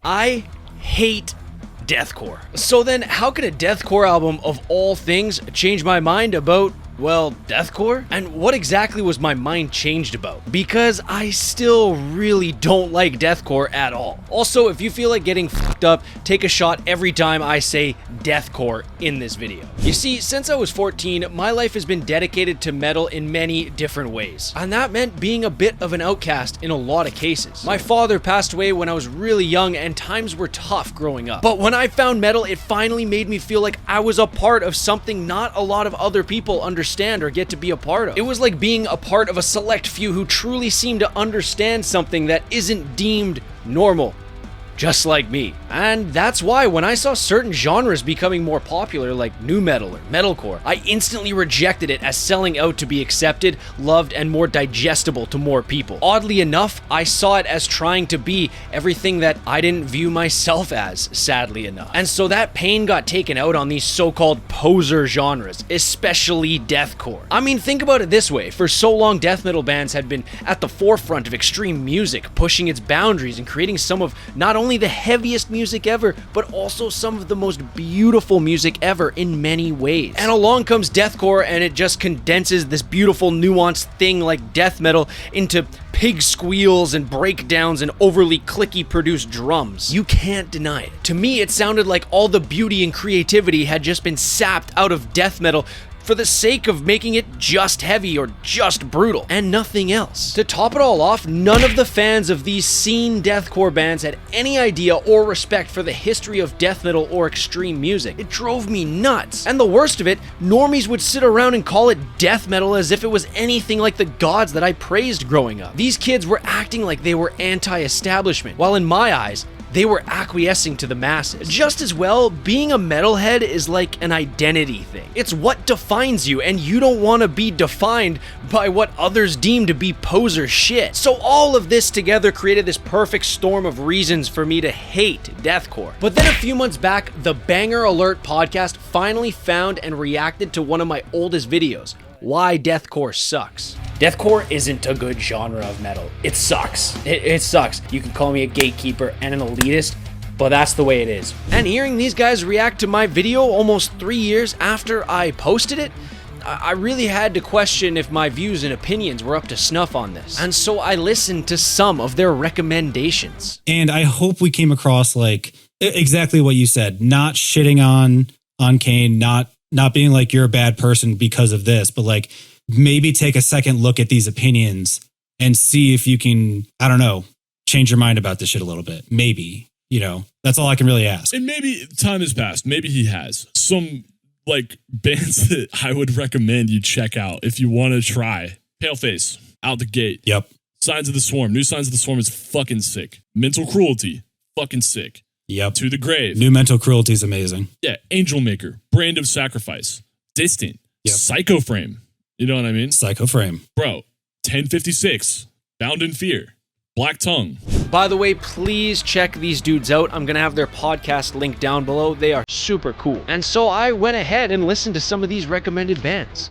I hate deathcore. So then how could a deathcore album of all things change my mind about, well, deathcore? And what exactly was my mind changed about? Because I still really don't like deathcore at all. Also, if you feel like getting fucked up, take a shot every time I say deathcore in this video. You see, since I was 14, my life has been dedicated to metal in many different ways. And that meant being a bit of an outcast in a lot of cases. My father passed away when I was really young and times were tough growing up. But when I found metal, it finally made me feel like I was a part of something not a lot of other people understand or get to be a part of. It was like being a part of a select few who truly seem to understand something that isn't deemed normal. Just like me. And that's why when I saw certain genres becoming more popular like nu metal or metalcore, I instantly rejected it as selling out to be accepted, loved, and more digestible to more people. Oddly enough, I saw it as trying to be everything that I didn't view myself as, sadly enough. And so that pain got taken out on these so-called poser genres, especially deathcore. I mean, think about it this way. For so long, death metal bands had been at the forefront of extreme music, pushing its boundaries and creating some of not only the heaviest music ever, but also some of the most beautiful music ever in many ways. And along comes deathcore and it just condenses this beautiful nuanced thing like death metal into pig squeals and breakdowns and overly clicky produced drums. You can't deny it. To me, it sounded like all the beauty and creativity had just been sapped out of death metal for the sake of making it just heavy or just brutal, and nothing else. To top it all off, none of the fans of these scene deathcore bands had any idea or respect for the history of death metal or extreme music. It drove me nuts. And the worst of it, normies would sit around and call it death metal as if it was anything like the gods that I praised growing up. These kids were acting like they were anti-establishment, while in my eyes, they were acquiescing to the masses. Just as well, being a metalhead is like an identity thing. It's what defines you, and you don't want to be defined by what others deem to be poser shit. So all of this together created this perfect storm of reasons for me to hate deathcore. But then a few months back, the Banger Alert podcast finally found and reacted to one of my oldest videos, Why Deathcore Sucks. Deathcore isn't a good genre of metal. It sucks. It sucks. You can call me a gatekeeper and an elitist, but that's the way it is. And hearing these guys react to my video almost 3 years after I posted it, I really had to question if my views and opinions were up to snuff on this. And so I listened to some of their recommendations. And I hope we came across like exactly what you said, not shitting on Kane, not being like you're a bad person because of this, but like maybe take a second look at these opinions and see if you can, I don't know, change your mind about this shit a little bit. Maybe, that's all I can really ask. And maybe time has passed. Maybe he has some like bands that I would recommend you check out if you want to try. Paleface, out the gate. Yep. Signs of the Swarm. New Signs of the Swarm is fucking sick. Mental Cruelty, fucking sick. Yep. To the Grave. New Mental Cruelty is amazing. Yeah. Angel Maker, Brand of Sacrifice, Distant, Yep. Psycho Frame. You know what I mean? Psycho Frame. Bro, 1056, Bound in Fear, Black Tongue. By the way, please check these dudes out. I'm gonna have their podcast linked down below. They are super cool. And so I went ahead and listened to some of these recommended bands.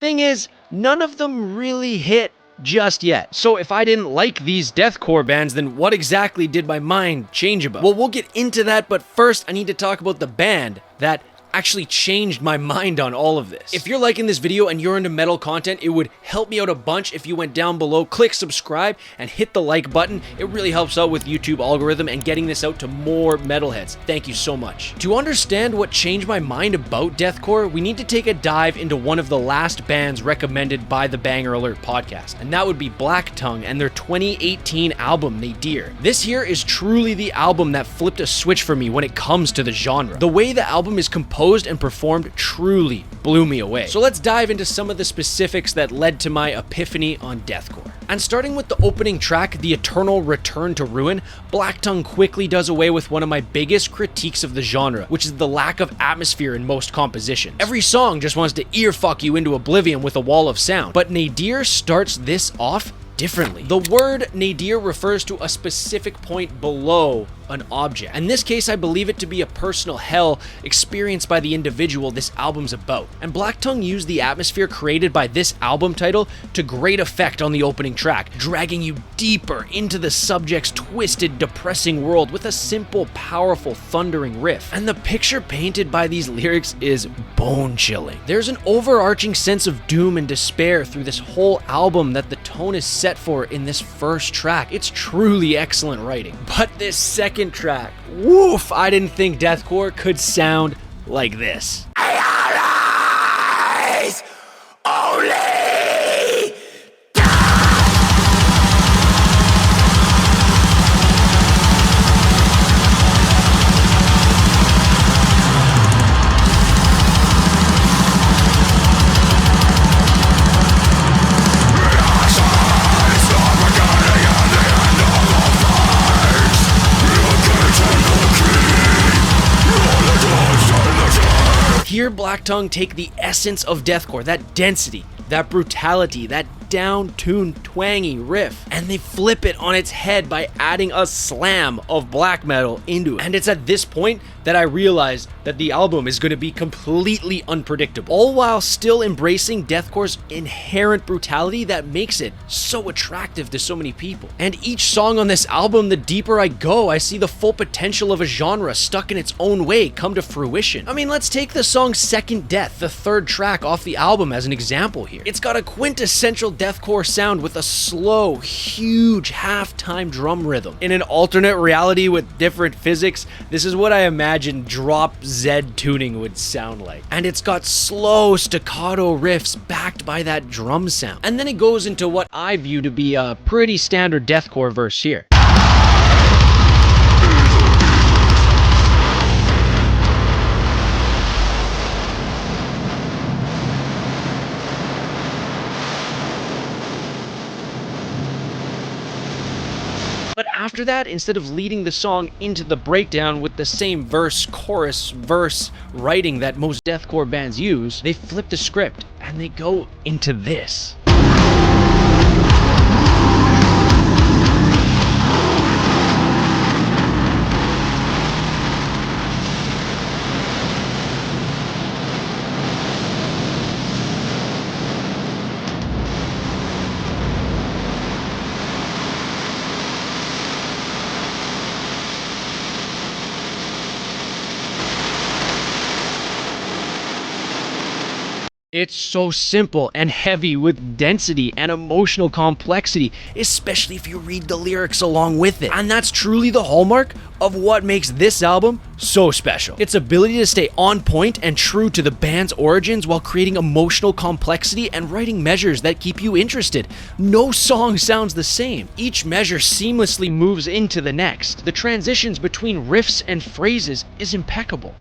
thing is, none of them really hit just yet. So if I didn't like these deathcore bands, then what exactly did my mind change about? Well, we'll get into that, but first I need to talk about the band that actually changed my mind on all of this. If you're liking this video and you're into metal content, it would help me out a bunch if you went down below, click subscribe, and hit the like button. It really helps out with YouTube algorithm and getting this out to more metalheads. Thank you so much. To understand what changed my mind about deathcore, we need to take a dive into one of the last bands recommended by the Banger Alert podcast, and that would be Black Tongue and their 2018 album, Nadir. This here is truly the album that flipped a switch for me when it comes to the genre. The way the album is composed and performed truly blew me away. So let's dive into some of the specifics that led to my epiphany on deathcore. And starting with the opening track, The Eternal Return to Ruin, Black Tongue quickly does away with one of my biggest critiques of the genre, which is the lack of atmosphere in most compositions. Every song just wants to earfuck you into oblivion with a wall of sound, but Nadir starts this off differently. The word nadir refers to a specific point below an object. In this case, I believe it to be a personal hell experienced by the individual this album's about. And Black Tongue used the atmosphere created by this album title to great effect on the opening track, dragging you deeper into the subject's twisted, depressing world with a simple, powerful, thundering riff. And the picture painted by these lyrics is bone-chilling. There's an overarching sense of doom and despair through this whole album that the tone is set for in this first track. It's truly excellent writing. But this second track, woof, I didn't think deathcore could sound like this. Here, Black Tongue take the essence of deathcore, that density, that brutality, that down-tuned, twangy riff, and they flip it on its head by adding a slam of black metal into it. And it's at this point that I realized that the album is going to be completely unpredictable, all while still embracing deathcore's inherent brutality that makes it so attractive to so many people. And each song on this album, the deeper I go, I see the full potential of a genre stuck in its own way come to fruition. I mean, let's take the song Second Death, the third track off the album, as an example here. It's got a quintessential deathcore sound with a slow, huge halftime drum rhythm. In an alternate reality with different physics, this is what I imagine drop Z tuning would sound like. And it's got slow staccato riffs backed by that drum sound. And then it goes into what I view to be a pretty standard deathcore verse here. But after that, instead of leading the song into the breakdown with the same verse, chorus, verse writing that most deathcore bands use, they flip the script and they go into this. It's so simple and heavy with density and emotional complexity, especially if you read the lyrics along with it. And that's truly the hallmark of what makes this album so special. Its ability to stay on point and true to the band's origins while creating emotional complexity and writing measures that keep you interested. No song sounds the same. Each measure seamlessly moves into the next. The transitions between riffs and phrases is impeccable.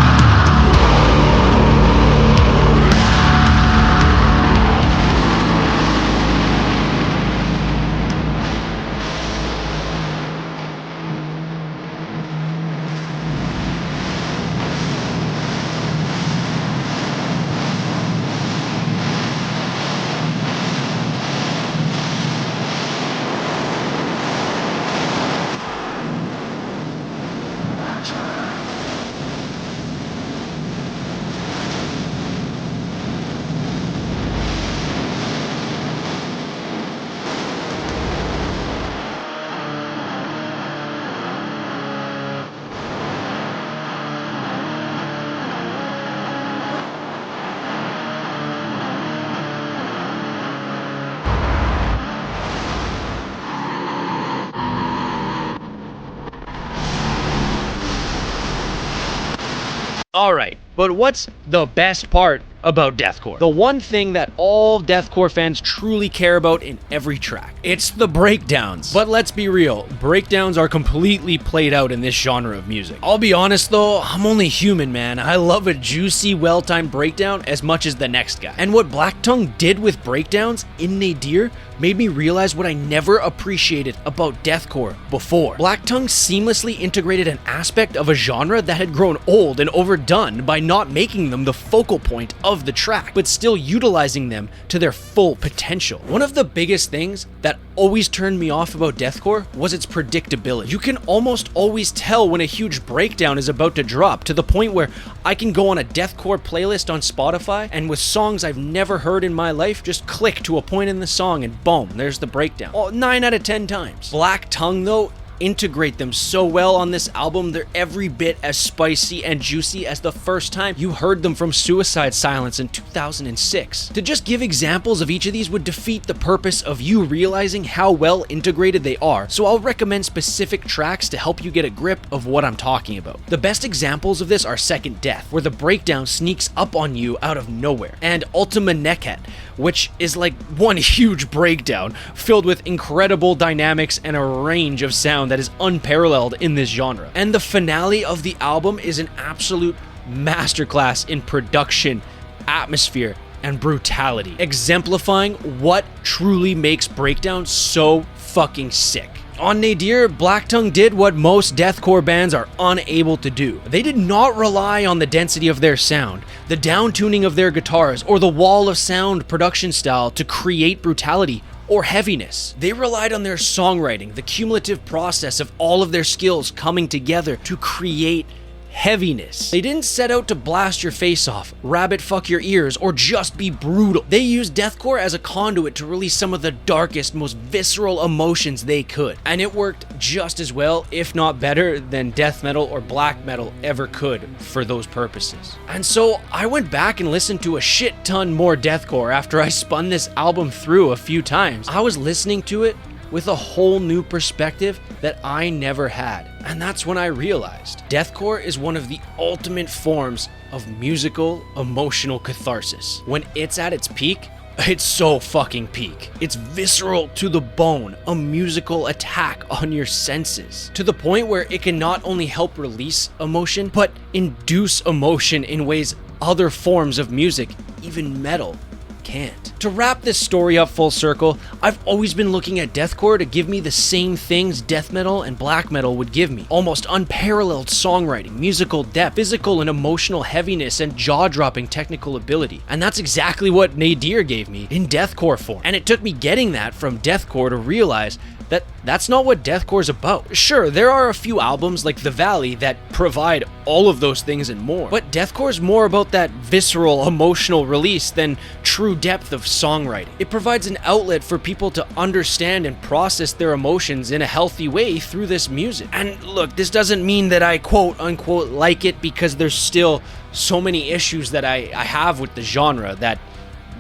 Alright, but what's the best part about deathcore? The one thing that all deathcore fans truly care about in every track. It's the breakdowns. But let's be real, breakdowns are completely played out in this genre of music. I'll be honest though, I'm only human, man. I love a juicy, well-timed breakdown as much as the next guy. And what Black Tongue did with breakdowns in Nadir made me realize what I never appreciated about deathcore before. Black Tongue seamlessly integrated an aspect of a genre that had grown old and overdone by not making them the focal point of the track, but still utilizing them to their full potential. One of the biggest things that always turned me off about deathcore was its predictability. You can almost always tell when a huge breakdown is about to drop, to the point where I can go on a deathcore playlist on Spotify and with songs I've never heard in my life, just click to a point in the song and boom, there's the breakdown. 9 out of 10 times. Black Tongue though, integrate them so well on this album. They're every bit as spicy and juicy as the first time you heard them from Suicide Silence in 2006. To just give examples of each of these would defeat the purpose of you realizing how well integrated they are, so I'll recommend specific tracks to help you get a grip of what I'm talking about. The best examples of this are Second Death, where the breakdown sneaks up on you out of nowhere, and Ultima Nekhet, which is like one huge breakdown filled with incredible dynamics and a range of sound that is unparalleled in this genre. And the finale of the album is an absolute masterclass in production, atmosphere, and brutality, exemplifying what truly makes breakdown so fucking sick. On Nadir, Black Tongue did what most deathcore bands are unable to do. They did not rely on the density of their sound, the down-tuning of their guitars, or the wall of sound production style to create brutality or heaviness. They relied on their songwriting, the cumulative process of all of their skills coming together to create heaviness. They didn't set out to blast your face off, rabbit fuck your ears, or just be brutal. They used deathcore as a conduit to release some of the darkest, most visceral emotions they could. And it worked just as well, if not better, than death metal or black metal ever could for those purposes. And so I went back and listened to a shit ton more deathcore after I spun this album through a few times. I was listening to it with a whole new perspective that I never had. And that's when I realized deathcore is one of the ultimate forms of musical, emotional catharsis. When it's at its peak, it's so fucking peak. It's visceral to the bone, a musical attack on your senses, to the point where it can not only help release emotion, but induce emotion in ways other forms of music, even metal, can't. To wrap this story up full circle, I've always been looking at deathcore to give me the same things death metal and black metal would give me. Almost unparalleled songwriting, musical depth, physical and emotional heaviness, and jaw-dropping technical ability. And that's exactly what Nadir gave me in deathcore form. And it took me getting that from deathcore to realize that that's not what deathcore's about. Sure, there are a few albums like The Valley that provide all of those things and more, but deathcore's more about that visceral, emotional release than true depth of songwriting. It provides an outlet for people to understand and process their emotions in a healthy way through this music. And look, this doesn't mean that I quote unquote like it, because there's still so many issues that I have with the genre that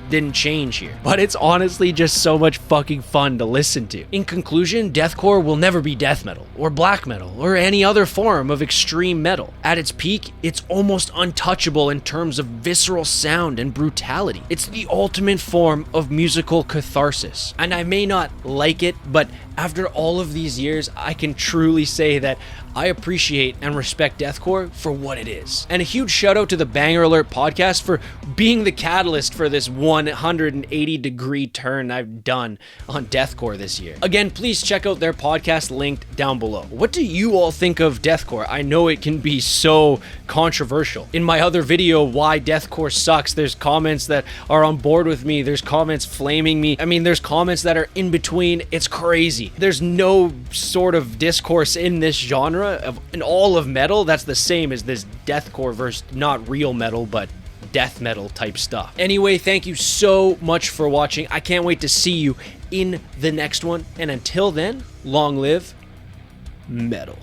didn't change here, but it's honestly just so much fucking fun to listen to. In conclusion, deathcore will never be death metal or black metal or any other form of extreme metal. At its peak, it's almost untouchable in terms of visceral sound and brutality. It's the ultimate form of musical catharsis. And I may not like it, but after all of these years, I can truly say that I appreciate and respect deathcore for what it is. And a huge shout out to the Banger Alert podcast for being the catalyst for this 180-degree turn I've done on deathcore this year. Again, please check out their podcast linked down below. What do you all think of deathcore? I know it can be so controversial. In my other video, Why Deathcore Sucks, there's comments that are on board with me. There's comments flaming me. I mean, there's comments that are in between. It's crazy. There's no sort of discourse in this genre in all of metal that's the same as this deathcore versus not real metal but death metal type stuff. Anyway, thank you so much for watching. I can't wait to see you in the next one, and until then, long live metal.